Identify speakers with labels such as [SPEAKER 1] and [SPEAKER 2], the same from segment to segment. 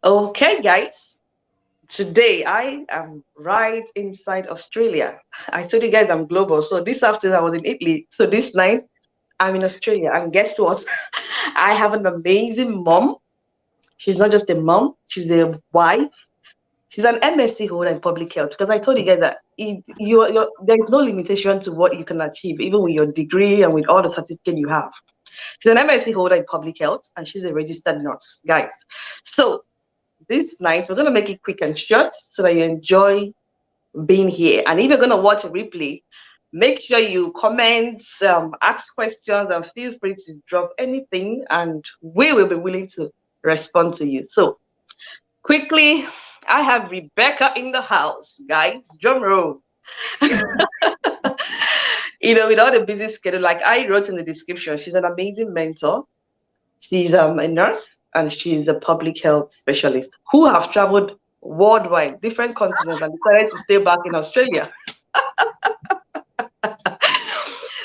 [SPEAKER 1] Okay, guys. Today I am right inside Australia. I told you guys I'm global. So this afternoon I was in Italy. So this night I'm in Australia. And guess what? I have an amazing mom. She's not just a mom, she's a wife. She's an M.Sc holder in public health. Because I told you guys that there is no limitation to what you can achieve, even with your degree and with all the certificate you have. She's an M.Sc holder in public health and she's a registered nurse, guys. So this night we're going to make it quick and short so that you enjoy being here. And if you're going to watch a replay, make sure you comment, ask questions, and feel free to drop anything, and we will be willing to respond to you. So quickly, I have Rebecca in the house, guys. Drum roll. With all the busy schedule, like I wrote in the description, she's an amazing mentor. She's a nurse and she's a public health specialist who have traveled worldwide, different continents, and decided to stay back in Australia.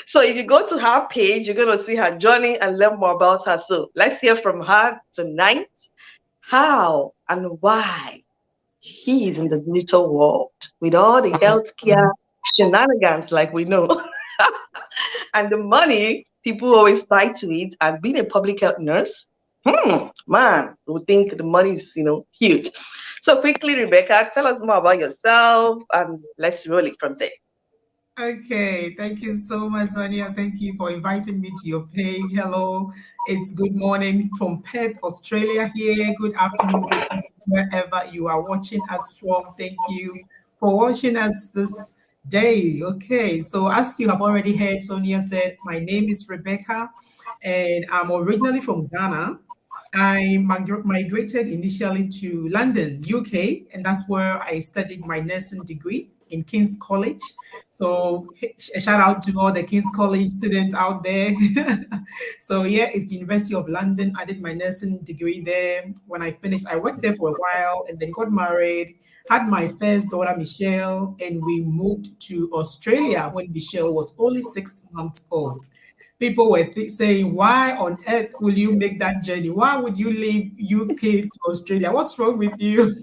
[SPEAKER 1] So if you go to her page, you're going to see her journey and learn more about her. So let's hear from her tonight how and why she is in the digital world with all the healthcare shenanigans, like we know, and the money people always tie to it. And being a public health nurse, man, we think the money is, huge. So quickly, Rebecca, tell us more about yourself and let's roll it from there.
[SPEAKER 2] Okay, thank you so much, Sonia. Thank you for inviting me to your page. Hello, it's good morning from Perth, Australia here. Good afternoon, good evening, wherever you are watching us from. Thank you for watching us this day. Okay, so as you have already heard, Sonia said, my name is Rebecca, and I'm originally from Ghana. I migrated initially to London, UK, and that's where I studied my nursing degree in King's College. So a shout out to all the King's College students out there. So yeah, it's the University of London. I did my nursing degree there. When I finished, I worked there for a while and then got married, had my first daughter, Michelle, and we moved to Australia when Michelle was only 6 months old. People were saying, why on earth will you make that journey? Why would you leave UK to Australia? What's wrong with you?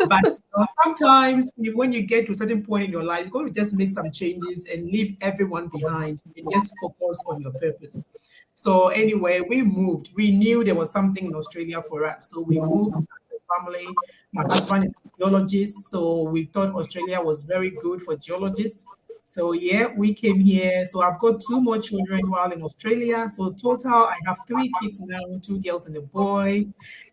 [SPEAKER 2] But sometimes when you get to a certain point in your life, you're going to just make some changes and leave everyone behind and just focus on your purpose. So anyway, we moved. We knew there was something in Australia for us. So we moved as a family. My husband is a geologist, so we thought Australia was very good for geologists. So yeah, we came here. So I've got two more children while in Australia. So total, I have three kids now, two girls and a boy.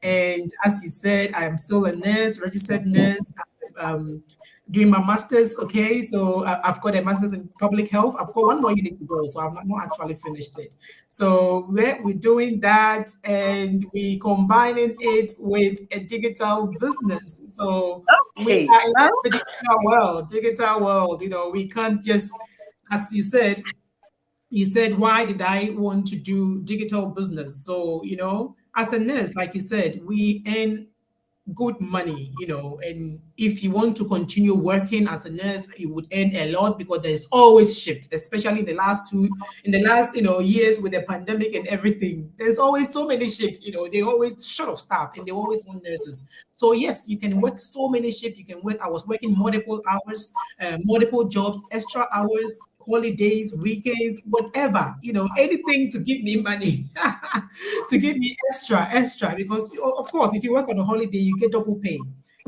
[SPEAKER 2] And as you said, I am still a nurse, registered nurse. Um, Doing my master's. Okay, so I've got a master's in public health. I've got one more unit to go, so I've not actually finished it. So we're doing that, and we combining it with a digital business. So we
[SPEAKER 1] Okay.
[SPEAKER 2] are in the digital world. Digital world. We can't just, as you said, why did I want to do digital business? So as a nurse, like you said, we earn good money, and if you want to continue working as a nurse, you would earn a lot because there's always shift, especially in the last years with the pandemic and everything. There's always so many shifts, they always short of staff and they always want nurses. So yes, you can work so many shifts. You can work. I was working multiple hours, multiple jobs, extra hours, holidays, weekends, whatever, anything to give me money, to give me extra, because of course, if you work on a holiday, you get double pay.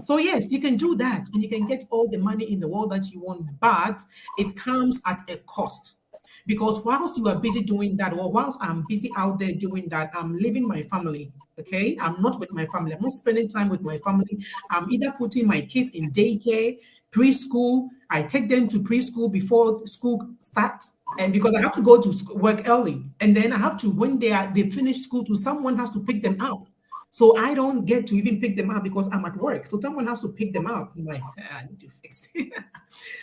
[SPEAKER 2] So yes, you can do that and you can get all the money in the world that you want, but it comes at a cost. Because whilst you are busy doing that, or whilst I'm busy out there doing that, I'm leaving my family. Okay, I'm not with my family. I'm not spending time with my family. I'm either putting my kids in daycare, preschool. I take them to preschool before school starts, and because I have to go to work early, and then I have to, when they finish school, to someone has to pick them up. So I don't get to even pick them up because I'm at work. So someone has to pick them up. I'm like, I need to fix it.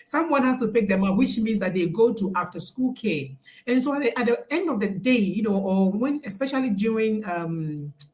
[SPEAKER 2] Someone has to pick them up, which means that they go to after school care. And so at the end of the day, or when, especially during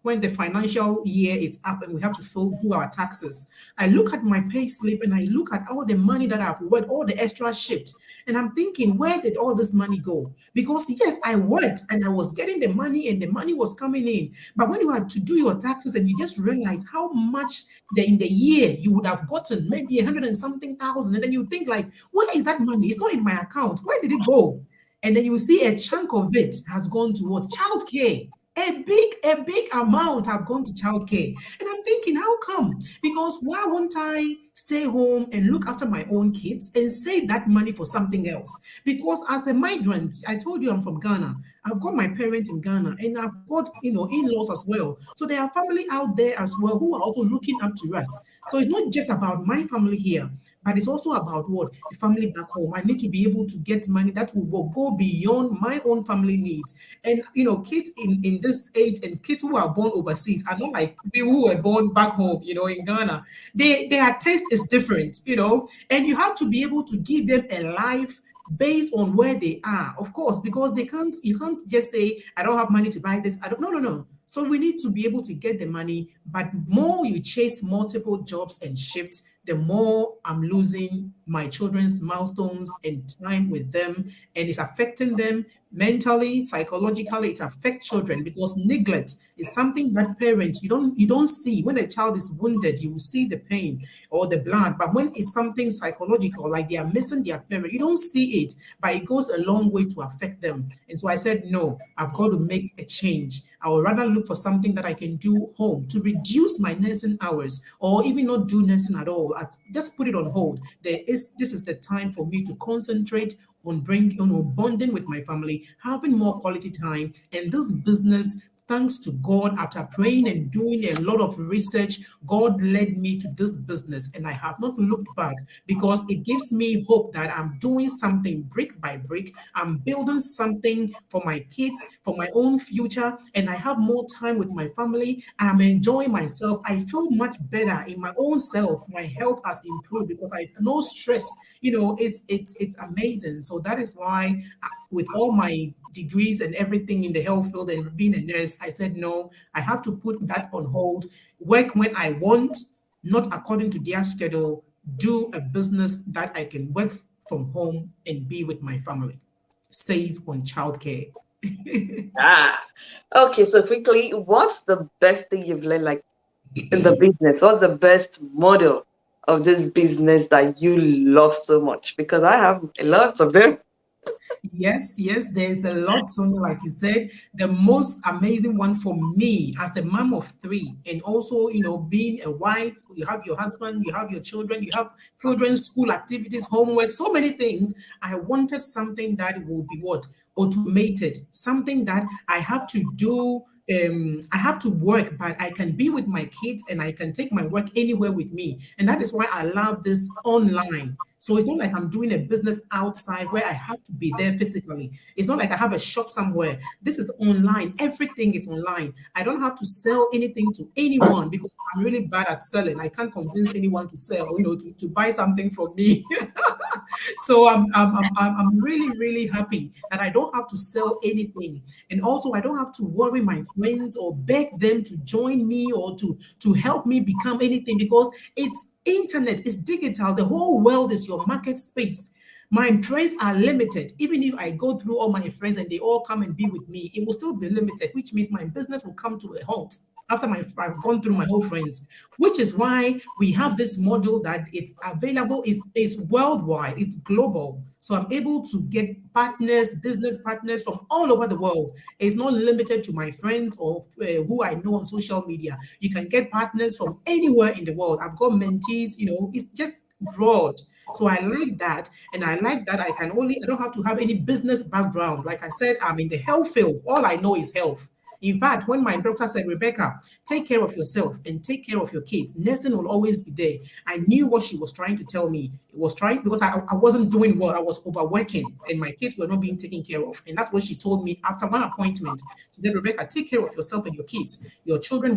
[SPEAKER 2] when the financial year is up and we have to do our taxes, I look at my pay slip and I look at all the money that I've worked, all the extra shift. And I'm thinking, where did all this money go? Because yes, I worked and I was getting the money and the money was coming in. But when you had to do your taxes and you just realize how much in the year you would have gotten, maybe 100 and something thousand, and then you think like, where is that money? It's not in my account. Where did it go? And then you see a chunk of it has gone towards childcare. A big amount have gone to childcare. And I'm thinking, how come? Because why won't I stay home and look after my own kids and save that money for something else? Because as a migrant, I told you I'm from Ghana. I've got my parents in Ghana and I've got, in-laws as well. So there are family out there as well who are also looking up to us. So it's not just about my family here, but it's also about what? The family back home. I need to be able to get money that will go beyond my own family needs. And kids in this age and kids who are born overseas are not like people who were born back home, in Ghana. Their taste is different, and you have to be able to give them a life based on where they are, of course, because you can't just say, I don't have money to buy this. I don't no, no, no. So we need to be able to get the money, but more you chase multiple jobs and shifts, the more I'm losing my children's milestones and time with them, and it's affecting them mentally, psychologically. It affects children because neglect is something that parents you don't see. When a child is wounded, you will see the pain or the blood, but when it's something psychological, like they are missing their parent, you don't see it, but it goes a long way to affect them. And so I said, no, I've got to make a change. I would rather look for something that I can do home to reduce my nursing hours, or even not do nursing at all. Just put it on hold. This is the time for me to concentrate on bonding with my family, having more quality time, and this business. Thanks to God, after praying and doing a lot of research, God led me to this business, and I have not looked back because it gives me hope that I'm doing something brick by brick. I'm building something for my kids, for my own future, and I have more time with my family. I'm enjoying myself. I feel much better in my own self. My health has improved because I no stress. It's amazing. So that is why, with all my degrees and everything in the health field and being a nurse, I said, no, I have to put that on hold, work when I want, not according to their schedule, do a business that I can work from home and be with my family, save on childcare.
[SPEAKER 1] Ah, okay. So quickly, what's the best thing you've learned, like in the business? What's the best model of this business that you love so much? Because I have a lot of them.
[SPEAKER 2] Yes, yes, there's a lot, Sonia, like you said. The most amazing one for me as a mom of three, and also, being a wife, you have your husband, you have your children, you have children's school activities, homework, so many things. I wanted something that will be what? Automated, something that I have to do. I have to work, but I can be with my kids and I can take my work anywhere with me. And that is why I love this online. So it's not like I'm doing a business outside where I have to be there physically. It's not like I have a shop somewhere. This is online. Everything is online. I don't have to sell anything to anyone because I'm really bad at selling. I can't convince anyone to sell, to buy something from me. So I'm really, really happy that I don't have to sell anything. And also I don't have to worry my friends or beg them to join me or to help me become anything because it's internet, it's digital. The whole world is your market space. My friends are limited. Even if I go through all my friends and they all come and be with me, it will still be limited, which means my business will come to a halt after I've gone through my whole friends, which is why we have this model that it's available, it's worldwide, it's global. So I'm able to get partners, business partners from all over the world. It's not limited to my friends or who I know on social media. You can get partners from anywhere in the world. I've got mentees, it's just broad. So I like that. And I like that I don't have to have any business background. Like I said, I'm in the health field. All I know is health. In fact, when my doctor said, Rebecca, take care of yourself and take care of your kids, nursing will always be there. I knew what she was trying to tell me. It was trying because I wasn't doing well. I was overworking and my kids were not being taken care of. And that's what she told me after one appointment. She said, Rebecca, take care of yourself and your kids. Your children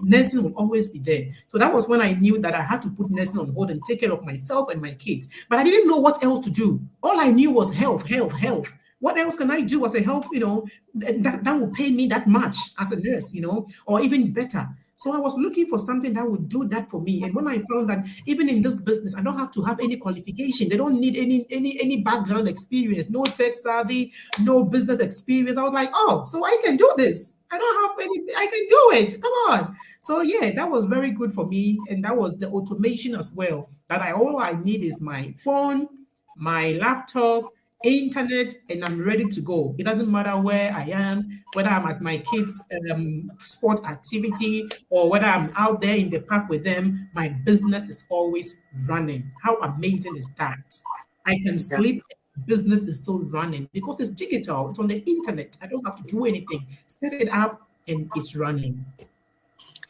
[SPEAKER 2] nursing will always be there. So that was when I knew that I had to put nursing on hold and take care of myself and my kids. But I didn't know what else to do. All I knew was health, health, health. What else can I do as a health, that will pay me that much as a nurse, or even better. So I was looking for something that would do that for me. And when I found that even in this business, I don't have to have any qualification. They don't need any background experience, no tech savvy, no business experience. I was like, oh, so I can do this. I don't have any, I can do it. Come on. So yeah, that was very good for me. And that was the automation as well. That I all I need is my phone, my laptop, internet, and I'm ready to go. It doesn't matter where I am, whether I'm at my kids' sport activity or whether I'm out there in the park with them, my business is always running. How amazing is that? I can
[SPEAKER 1] Yeah.
[SPEAKER 2] sleep, business is still running because it's digital, it's on the internet. I don't have to do anything. Set it up and it's running.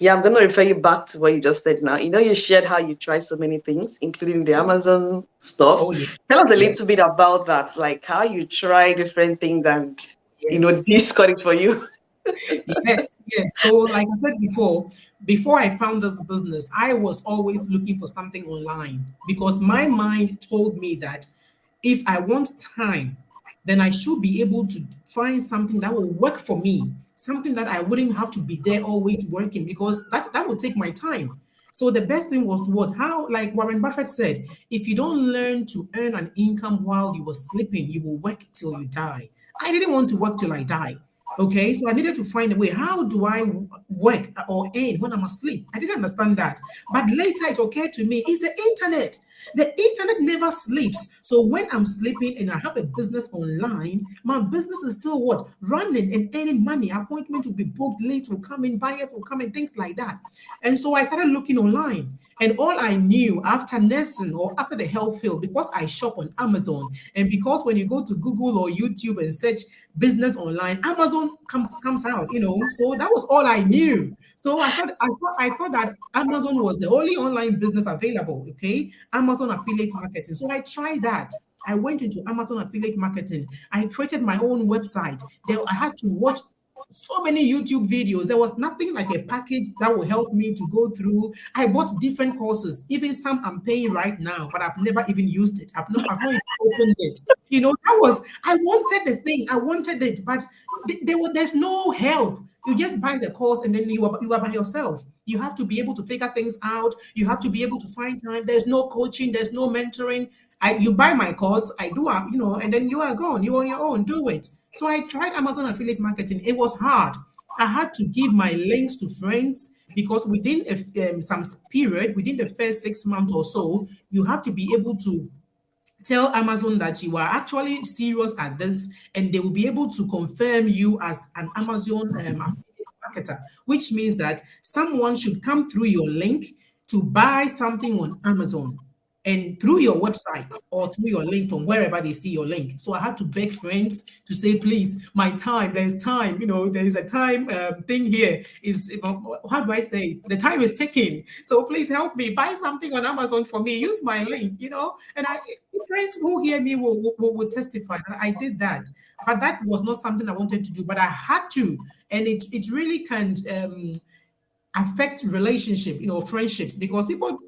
[SPEAKER 1] Yeah, I'm going to refer you back to what you just said now. You know, you shared how you tried so many things, including the Amazon stuff.
[SPEAKER 2] Oh, yes,
[SPEAKER 1] Tell us a little
[SPEAKER 2] yes,
[SPEAKER 1] bit about that, like how you try different things and,
[SPEAKER 2] yes.
[SPEAKER 1] this got it for you.
[SPEAKER 2] Yes, yes. So, like I said before I found this business, I was always looking for something online because my mind told me that if I want time, then I should be able to find something that will work for me, something that I wouldn't have to be there always working because that would take my time. So the best thing was what how like Warren Buffett said, if you don't learn to earn an income while you were sleeping, you will work till you die. I didn't want to work till I die. Okay, so I needed to find a way. How do I work or earn when I'm asleep? I didn't understand that. But later it occurred to me, it's the internet. The internet never sleeps. So when I'm sleeping and I have a business online, my business is still what? Running and earning money. Appointment will be booked, leads will come in, buyers will come in, things like that. And so I started looking online. And all I knew after nursing or after the health field, because I shop on Amazon, and because when you go to Google or YouTube and search business online, Amazon comes out, So that was all I knew. So I thought that Amazon was the only online business available. Okay, Amazon affiliate marketing. So I tried that. I went into Amazon affiliate marketing. I created my own website. There, I had to watch so many YouTube videos. There was nothing like a package that will help me to go through. I bought different courses, even some I'm paying right now, but I've never even used it. I've not even opened it. I wanted the thing, I wanted it, but there's no help. You just buy the course and then you are by yourself. You have to be able to figure things out. You have to be able to find time. There's no coaching, there's no mentoring. You buy my course, I do, and then you are gone. You on your own, do it. So I tried Amazon affiliate marketing. It was hard. I had to give my links to friends because within some period, within the first 6 months or so, you have to be able to tell Amazon that you are actually serious at this, and they will be able to confirm you as an Amazon affiliate marketer, which means that someone should come through your link to buy something on Amazon and through your website or through your link from wherever they see your link. So I had to beg friends to say, please, my time, there's time, there is a time thing here. Is how do I say it? The time is ticking. So please help me buy something on Amazon for me. Use my link, And friends who hear me will testify that I did that. But that was not something I wanted to do, but I had to. And it really can affect relationship, friendships, because people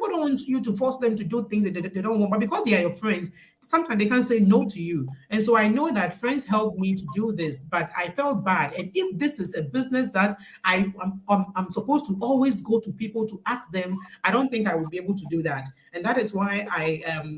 [SPEAKER 2] don't want you to force them to do things that they don't want, but because they are your friends, sometimes they can't say no to you. And so I know that friends helped me to do this, but I felt bad. And if this is a business that I'm supposed to always go to people to ask them, I don't think I would be able to do that. And that is why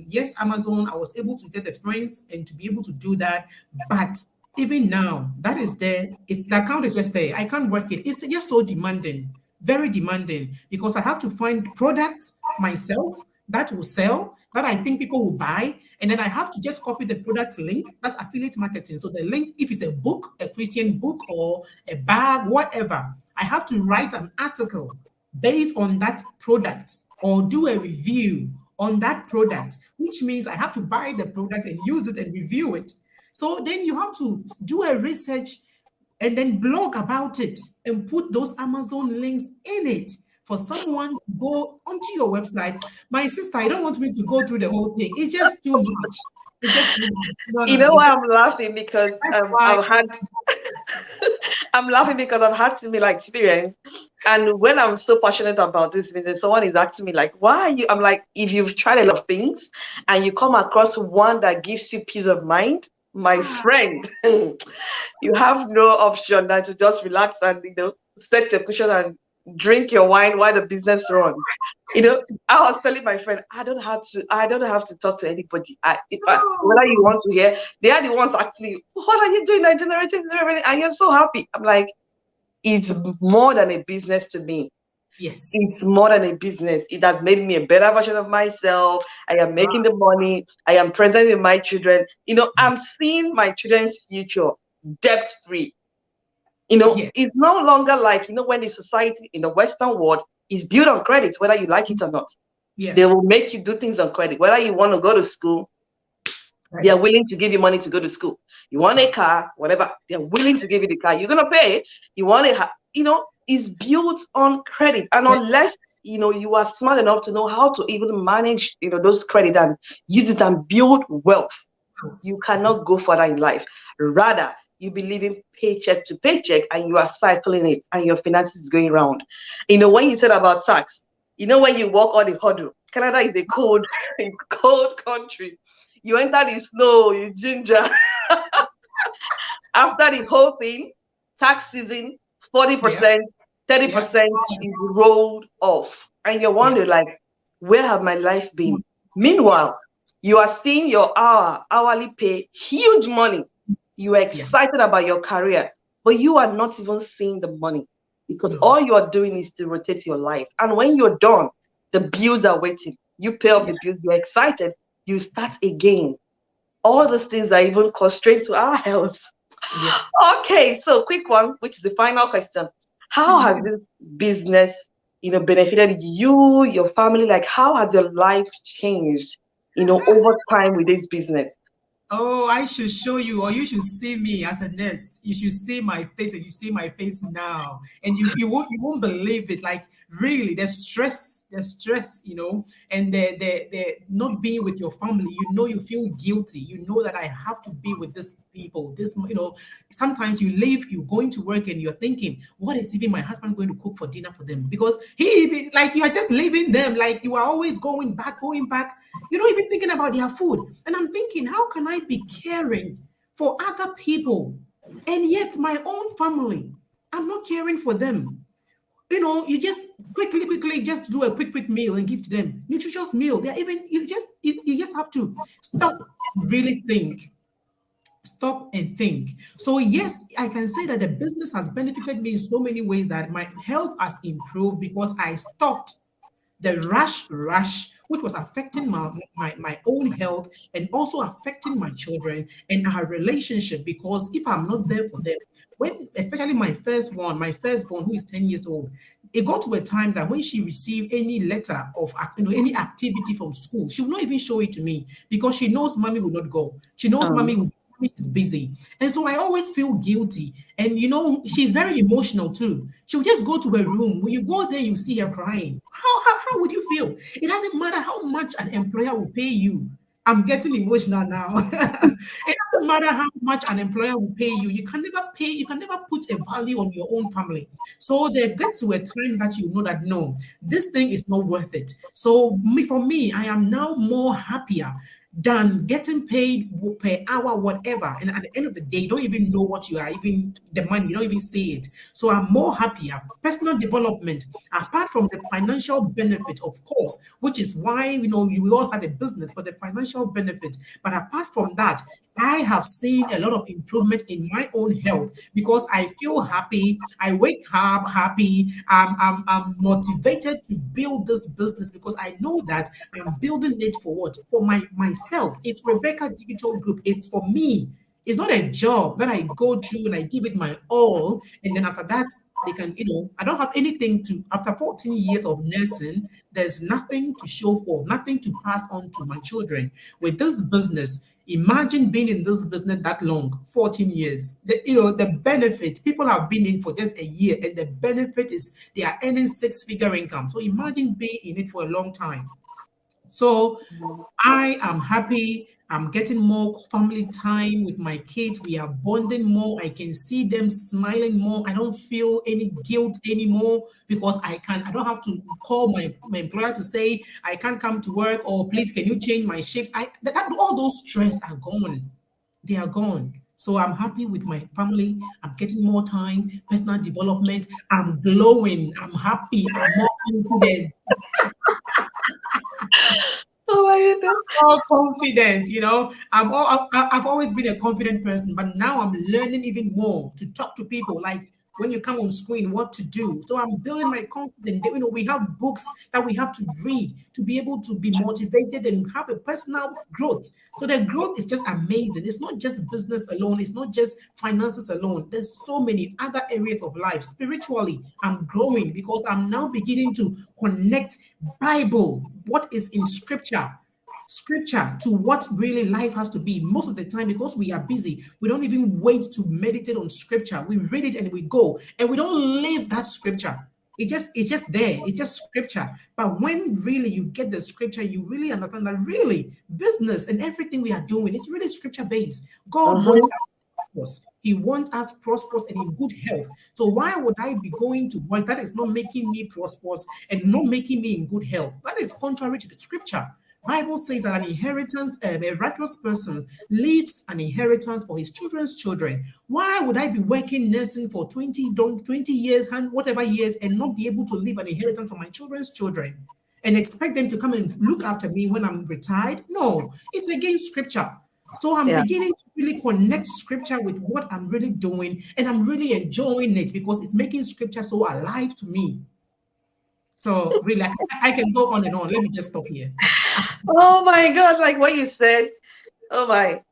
[SPEAKER 2] yes, Amazon, I was able to get the friends and to be able to do that, but even now, that is there. It's the account is just there. I can't work it. It's just so demanding, very demanding, because I have to find products myself that will sell, that I think people will buy, and then I have to just copy the product link. That's affiliate marketing. So the link, if it's a book, a Christian book, or a bag, whatever, I have to write an article based on that product or do a review on that product, which means I have to buy the product and use it and review it. So then you have to do a research and then blog about it and put those Amazon links in it for someone to go onto your website. My sister, I don't want me to go through the whole thing. It's just too much. It's just too much. No,
[SPEAKER 1] You
[SPEAKER 2] no, no.
[SPEAKER 1] know
[SPEAKER 2] It's
[SPEAKER 1] why
[SPEAKER 2] just
[SPEAKER 1] I'm laughing? Because
[SPEAKER 2] that's why.
[SPEAKER 1] I'm laughing because I've had similar experience. And when I'm so passionate about this business, someone is asking me like, why are you? I'm like, if you've tried a lot of things and you come across one that gives you peace of mind, my friend, you have no option than to just relax and set your cushion and drink your wine while the business runs. I was telling my friend, I don't have to talk to anybody. Whether you
[SPEAKER 2] Oh,
[SPEAKER 1] want to hear, they are the ones actually, what are you doing? I generating revenue, and you're so happy. I'm like, it's more than a business to me. It's
[SPEAKER 2] yes.
[SPEAKER 1] more than a business. It has made me a better version of myself. I am making
[SPEAKER 2] Right.
[SPEAKER 1] the money. I am present with my children. I'm seeing my children's future debt free.
[SPEAKER 2] Yes.
[SPEAKER 1] It's no longer like, when the society in the Western world is built on credit, whether you like it or not.
[SPEAKER 2] Yeah.
[SPEAKER 1] They will make you do things on credit. Whether you want to go to school, they are
[SPEAKER 2] Credit.
[SPEAKER 1] willing to give you money to go to school. You want a car, whatever, they're willing to give you the car. You're gonna pay. You want it's built on credit. And unless you are smart enough to know how to even manage, those credit and use it and build wealth, you cannot go further in life. Rather, you be living paycheck to paycheck and you are cycling it and your finances is going round. When you said about tax, when you walk on the hurdle, Canada is a cold, cold country. You enter the snow, you ginger. After the whole thing, tax season,
[SPEAKER 2] Yeah.
[SPEAKER 1] 40%,
[SPEAKER 2] Yeah.
[SPEAKER 1] 30% is rolled off. And you're
[SPEAKER 2] Yeah.
[SPEAKER 1] wondering, like, where have my life been? Meanwhile, you are seeing your hourly pay, huge money. You are
[SPEAKER 2] Yeah.
[SPEAKER 1] excited about your career, but you are not even seeing the money because
[SPEAKER 2] No.
[SPEAKER 1] all you are doing is to rotate your life. And when you're done, the bills are waiting. You pay off
[SPEAKER 2] Yeah.
[SPEAKER 1] the bills, you're excited, you start again. All those things are even constrained to our health.
[SPEAKER 2] Yes.
[SPEAKER 1] Okay, so quick one, which is the final question. How has this business, benefited you, your family? Like, how has your life changed, over time with this business?
[SPEAKER 2] Oh, I should show you, or you should see me as a nurse. You should see my face, and you see my face now, and you won't believe it. Like really, the stress, and the not being with your family. You feel guilty. You know that I have to be with these people. Sometimes you leave, you're going to work, and you're thinking, what is even my husband going to cook for dinner for them? Because he even like you are just leaving them, like you are always going back, going back. You're not even thinking about their food. And I'm thinking, how can I be caring for other people? And yet my own family, I'm not caring for them. You just quickly just do a quick meal and give to them. Nutritious meal. They're even you just have to stop and really think. Stop and think. So yes, I can say that the business has benefited me in so many ways that my health has improved because I stopped the rush, which was affecting my own health and also affecting my children and our relationship. Because if I'm not there for them, when especially my firstborn, who is 10 years old, it got to a time that when she received any letter of any activity from school, she will not even show it to me because she knows mommy will not go. She knows mommy
[SPEAKER 1] Um,
[SPEAKER 2] will is busy. And so I always feel guilty. And she's very emotional too. She'll just go to her room. When you go there, you see her crying. How would you feel? It doesn't matter how much an employer will pay you. I'm getting emotional now. It doesn't matter how much an employer will pay you. You can never put a value on your own family. So there gets to a time that you know that no, this thing is not worth it. So for me, I am now more happier than getting paid per hour, whatever. And at the end of the day, you don't even know what you are even the money, you don't even see it. So I'm more happier. Personal development, apart from the financial benefit, of course, which is why we all start a business for the financial benefit. But apart from that, I have seen a lot of improvement in my own health because I feel happy. I wake up happy. I'm motivated to build this business because I know that I'm building it for what? For myself. It's Rebecca Digital Group. It's for me. It's not a job that I go through and I give it my all. And then after that, they can, I don't have anything to, after 14 years of nursing, there's nothing to show for, nothing to pass on to my children. With this business, imagine being in this business that long, 14 years. The benefit, people have been in for just a year, and the benefit is they are earning six-figure income. So imagine being in it for a long time. So I am happy. I'm getting more family time with my kids. We are bonding more. I can see them smiling more. I don't feel any guilt anymore because I don't have to call my employer to say I can't come to work or please can you change my shift. All those stress are gone. They are gone. So I'm happy with my family. I'm getting more time, personal development. I'm glowing. I'm happy. I'm more confident.
[SPEAKER 1] Oh my goodness.
[SPEAKER 2] More confident, I've always been a confident person, but now I'm learning even more to talk to people. Like when you come on screen, what to do. So I'm building my confidence. We have books that we have to read to be able to be motivated and have a personal growth. So the growth is just amazing. It's not just business alone. It's not just finances alone. There's so many other areas of life. Spiritually, I'm growing because I'm now beginning to connect Bible, what is in scripture to what really life has to be. Most of the time, because we are busy, we don't even wait to meditate on scripture. We read it and we go, and we don't live that scripture. It's just there. It's just scripture. But when really you get the scripture, you really understand that really business and everything we are doing is really scripture based. God wants
[SPEAKER 1] Mm-hmm.
[SPEAKER 2] us prosperous. He wants us prosperous and in good health. So why would I be going to work that is not making me prosperous and not making me in good health? That is contrary to the scripture. Bible says that an inheritance, a righteous person leaves an inheritance for his children's children. Why would I be working nursing for 20 years, whatever years, and not be able to leave an inheritance for my children's children and expect them to come and look after me when I'm retired? No, it's against scripture. So I'm
[SPEAKER 1] Yeah.
[SPEAKER 2] beginning to really connect scripture with what I'm really doing, and I'm really enjoying it because it's making scripture so alive to me. So really, I can go on and on. Let me just stop here.
[SPEAKER 1] Oh my God. Like what you said. Oh my.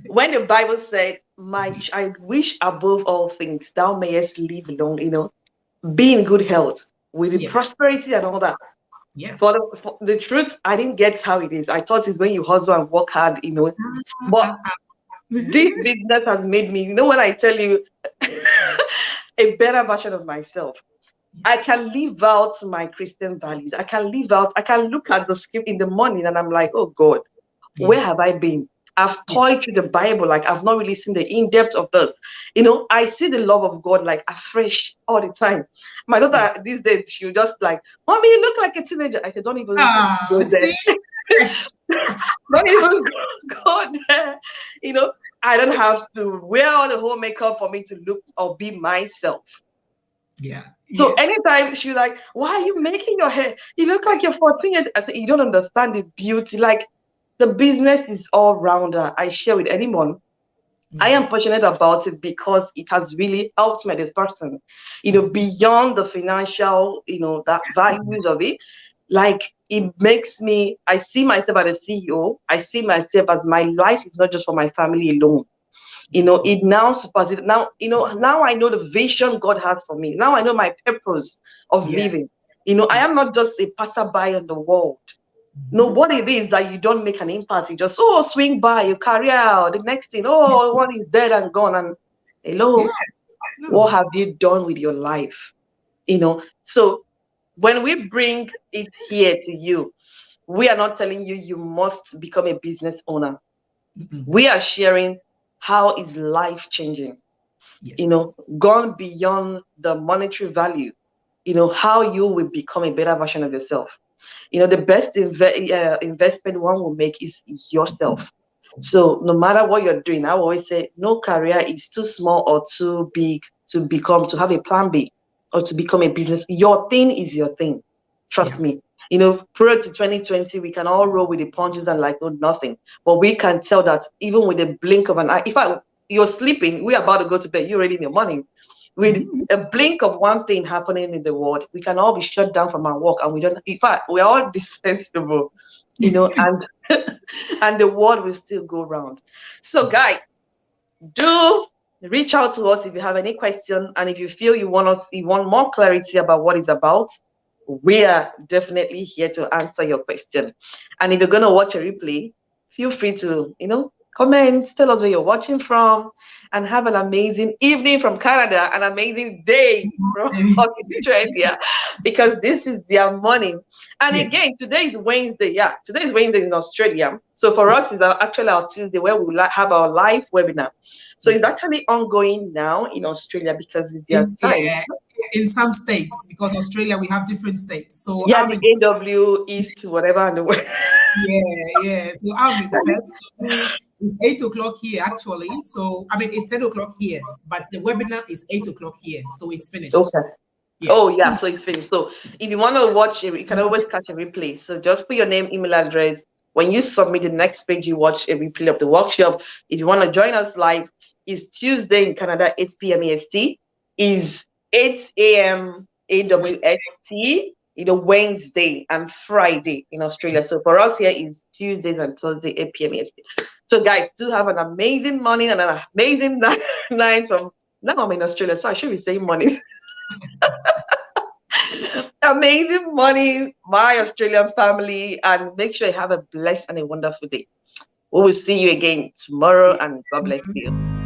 [SPEAKER 1] When the Bible said, I wish above all things thou mayest live long, be in good health with the
[SPEAKER 2] Yes,
[SPEAKER 1] prosperity and all that.
[SPEAKER 2] yes.
[SPEAKER 1] For the truth, I didn't get how it is. I thought it's when you hustle and work hard. But this business has made me, when I tell you a better version of myself. I
[SPEAKER 2] Yes,
[SPEAKER 1] can live out my Christian values. I can look at the script in the morning and I'm like, oh God, where have
[SPEAKER 2] yes,
[SPEAKER 1] I been? I've
[SPEAKER 2] yes,
[SPEAKER 1] toiled through the Bible, like I've not really seen the in depth of this. I see the love of God like afresh all the time. My
[SPEAKER 2] yes.
[SPEAKER 1] daughter these days, she'll just like, Mommy, you look like a teenager. I said, don't even
[SPEAKER 2] Ah,
[SPEAKER 1] go there.
[SPEAKER 2] see? Fresh.
[SPEAKER 1] Don't even go there. You know, I don't have to wear all the whole makeup for me to look or be myself.
[SPEAKER 2] Yeah,
[SPEAKER 1] So
[SPEAKER 2] yes.
[SPEAKER 1] anytime she's like, why are you making your hair? You look like you're 14. I think you don't understand the beauty. Like the business is all rounder. I share with anyone. I
[SPEAKER 2] Mm,
[SPEAKER 1] am fortunate about it because it has really helped me as a person,
[SPEAKER 2] mhm.
[SPEAKER 1] beyond the financial, that values of it. Like it makes me, I see myself as a CEO. I see myself as my life is not just for my family alone.
[SPEAKER 2] Yeah.
[SPEAKER 1] It now surpasses now, now I know the vision God has for me. Now I know my purpose of
[SPEAKER 2] Yes,
[SPEAKER 1] living. I am
[SPEAKER 2] yes.
[SPEAKER 1] not just a passerby in the world. No,
[SPEAKER 2] Mhm.
[SPEAKER 1] what it is that you don't make an impact. You just swing by your career, the next thing, one is dead and gone. And
[SPEAKER 2] Yeah,
[SPEAKER 1] hello, what
[SPEAKER 2] no.
[SPEAKER 1] have you done with your life? So when we bring it here to you, we are not telling you you must become a business owner.
[SPEAKER 2] Mm-mm.
[SPEAKER 1] We are sharing how is life changing,
[SPEAKER 2] Yes.
[SPEAKER 1] gone beyond the monetary value, how you will become a better version of yourself. The best investment one will make is yourself. So no matter what you're doing, I always say no career is too small or too big to have a plan B or to become a business. Your thing is your thing. Trust
[SPEAKER 2] Yeah.
[SPEAKER 1] me. Prior to 2020, we can all roll with the punches and like, no, nothing. But we can tell that even with a blink of an eye, you're sleeping, we're about to go to bed, you're already in the morning. With
[SPEAKER 2] Mhm.
[SPEAKER 1] a blink of one thing happening in the world, we can all be shut down from our work and we don't, in fact, we're all dispensable, and and the world will still go round. So,
[SPEAKER 2] Yes.
[SPEAKER 1] guys, do reach out to us if you have any question, and if you feel you want more clarity about what it's about. We are definitely here to answer your question. And if you're gonna watch a replay, feel free to comment, tell us where you're watching from, and have an amazing evening from Canada, an amazing day from Australia, because this is their morning. And again,
[SPEAKER 2] Yes.
[SPEAKER 1] today is Wednesday. Yeah, today is Wednesday in Australia. So for
[SPEAKER 2] Yes.
[SPEAKER 1] us, it's actually our Tuesday where we will have our live webinar. So it's
[SPEAKER 2] Yes.
[SPEAKER 1] actually ongoing now in Australia because it's their time.
[SPEAKER 2] Yeah, in some states, because Australia we have different states. So
[SPEAKER 1] Yeah,
[SPEAKER 2] I'm
[SPEAKER 1] the
[SPEAKER 2] in
[SPEAKER 1] AW East, whatever, and the
[SPEAKER 2] yeah, yeah. So I'm in Perth. So we It's 8 o'clock here, actually. So, I mean, it's 10 o'clock here, but the webinar is 8 o'clock here. So it's finished.
[SPEAKER 1] Okay.
[SPEAKER 2] Yeah.
[SPEAKER 1] Oh yeah, so it's finished. So if you want to watch it, you can always catch a replay. So just put your name, email address. When you submit the next page, you watch a replay of the workshop. If you want to join us live, it's Tuesday in Canada, 8 p.m. EST. Is 8 a.m. AWST. Wednesday and Friday in Australia. So for us here is Tuesdays and Thursday, 8 p.m. EST. So guys, do have an amazing morning and an amazing night from now. I'm in Australia, so I should be saying morning. Amazing morning, my Australian family, and make sure you have a blessed and a wonderful day. We will see you again tomorrow, and God bless you.